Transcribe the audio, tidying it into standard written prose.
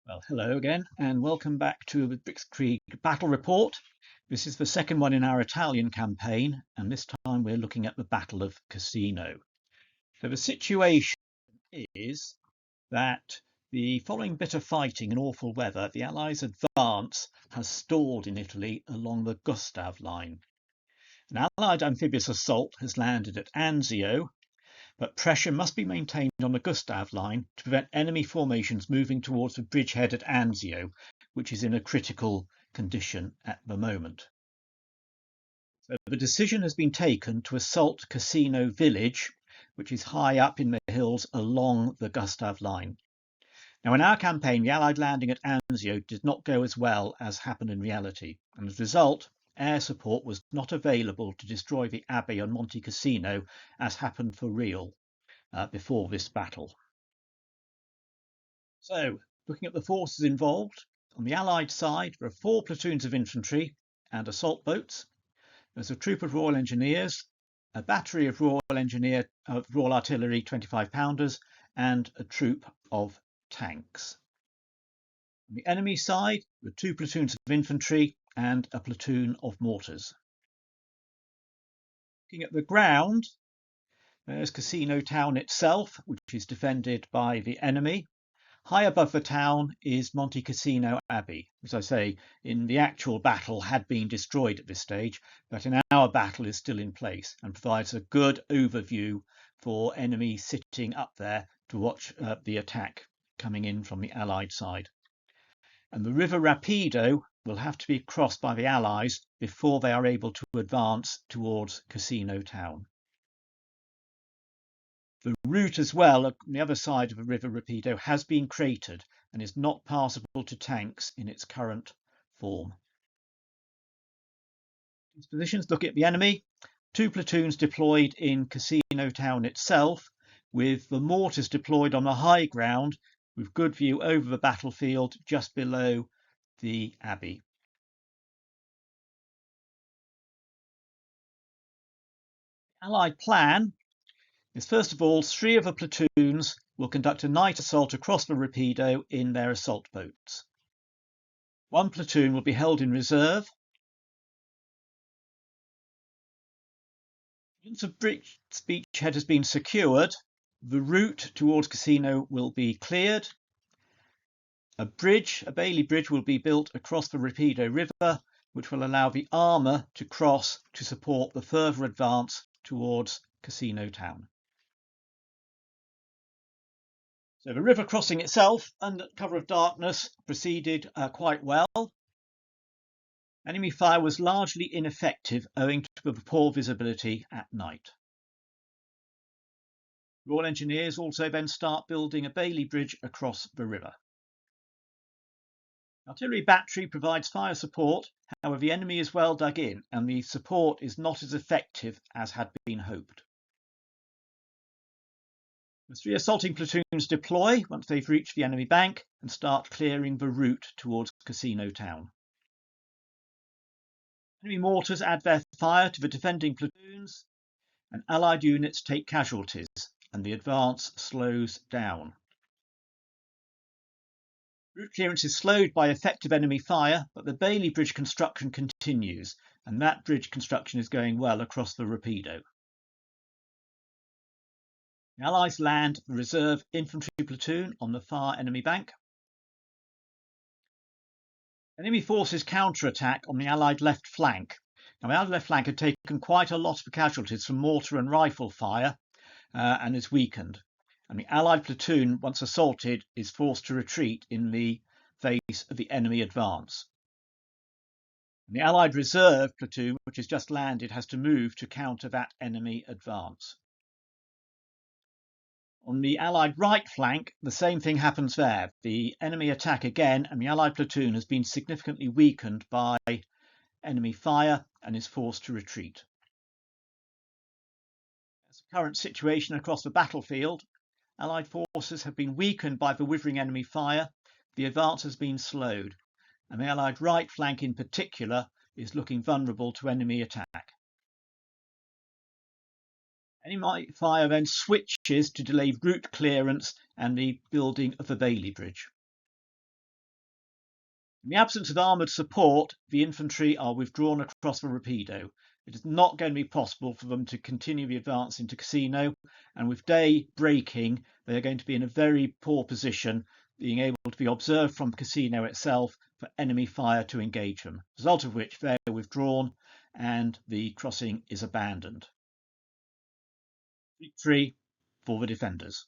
Well, hello again, and welcome back to the Brickskrieg battle report. This is the second one in our Italian campaign, and this time we're looking at the Battle of Cassino. So the situation is that following bitter fighting and awful weather, the Allies' advance has stalled in Italy along the Gustav line. An Allied amphibious assault has landed at Anzio, but pressure must be maintained on the Gustav line to prevent enemy formations moving towards the bridgehead at Anzio, which is in a critical condition at the moment. So the decision has been taken to assault Cassino village, which is high up in the hills along the Gustav line. Now, in our campaign, the Allied landing at Anzio did not go as well as happened in reality, and as a result, air support was not available to destroy the abbey on Monte Cassino as happened for real before this battle. So, looking at the forces involved, on the Allied side, there are 4 platoons of infantry and assault boats. There's a troop of Royal Engineers, a battery of Royal Artillery 25-pounders, and a troop of tanks. On the enemy side, there are 2 platoons of infantry and a platoon of mortars. Looking at the ground, there's Cassino town itself, which is defended by the enemy. High above the town is Monte Cassino Abbey, as I say, in the actual battle had been destroyed at this stage, but in our battle is still in place and provides a good overview for enemies sitting up there to watch the attack coming in from the Allied side. And the River Rapido will have to be crossed by the Allies before they are able to advance towards Cassino town. The route as well on the other side of the River Rapido has been cratered and is not passable to tanks in its current form. These positions look at the enemy. 2 platoons deployed in Cassino town itself, with the mortars deployed on the high ground with good view over the battlefield just below the abbey. Allied plan is, first of all, 3 of the platoons will conduct a night assault across the Rapido in their assault boats. 1 platoon will be held in reserve. Once the beachhead has been secured, the route towards Cassino will be cleared. A Bailey Bridge will be built across the Rapido River, which will allow the armour to cross to support the further advance towards Cassino town. So the river crossing itself, under cover of darkness, proceeded quite well. Enemy fire was largely ineffective owing to the poor visibility at night. Royal Engineers also then start building a Bailey Bridge across the river. Artillery battery provides fire support, however the enemy is well dug in and the support is not as effective as had been hoped. The 3 assaulting platoons deploy once they've reached the enemy bank and start clearing the route towards Cassino town. Enemy mortars add their fire to the defending platoons, and Allied units take casualties, and the advance slows down. Route clearance is slowed by effective enemy fire, but the Bailey Bridge construction continues, and that bridge construction is going well across the Rapido. The Allies land the reserve infantry platoon on the far enemy bank. Enemy forces counterattack on the Allied left flank. Now, the Allied left flank had taken quite a lot of casualties from mortar and rifle fire and is weakened. And the Allied platoon, once assaulted, is forced to retreat in the face of the enemy advance. And the Allied reserve platoon, which has just landed, has to move to counter that enemy advance. On the Allied right flank, the same thing happens there. The enemy attack again, and the Allied platoon has been significantly weakened by enemy fire and is forced to retreat. As the current situation across the battlefield, Allied forces have been weakened by the withering enemy fire, the advance has been slowed, and the Allied right flank in particular is looking vulnerable to enemy attack. Enemy fire then switches to delay route clearance and the building of the Bailey Bridge. In the absence of armoured support, the infantry are withdrawn across the Rapido. It is not going to be possible for them to continue the advance into Cassino, and with day breaking, they are going to be in a very poor position, being able to be observed from Cassino itself for enemy fire to engage them, result of which they are withdrawn and the crossing is abandoned. Victory for the defenders.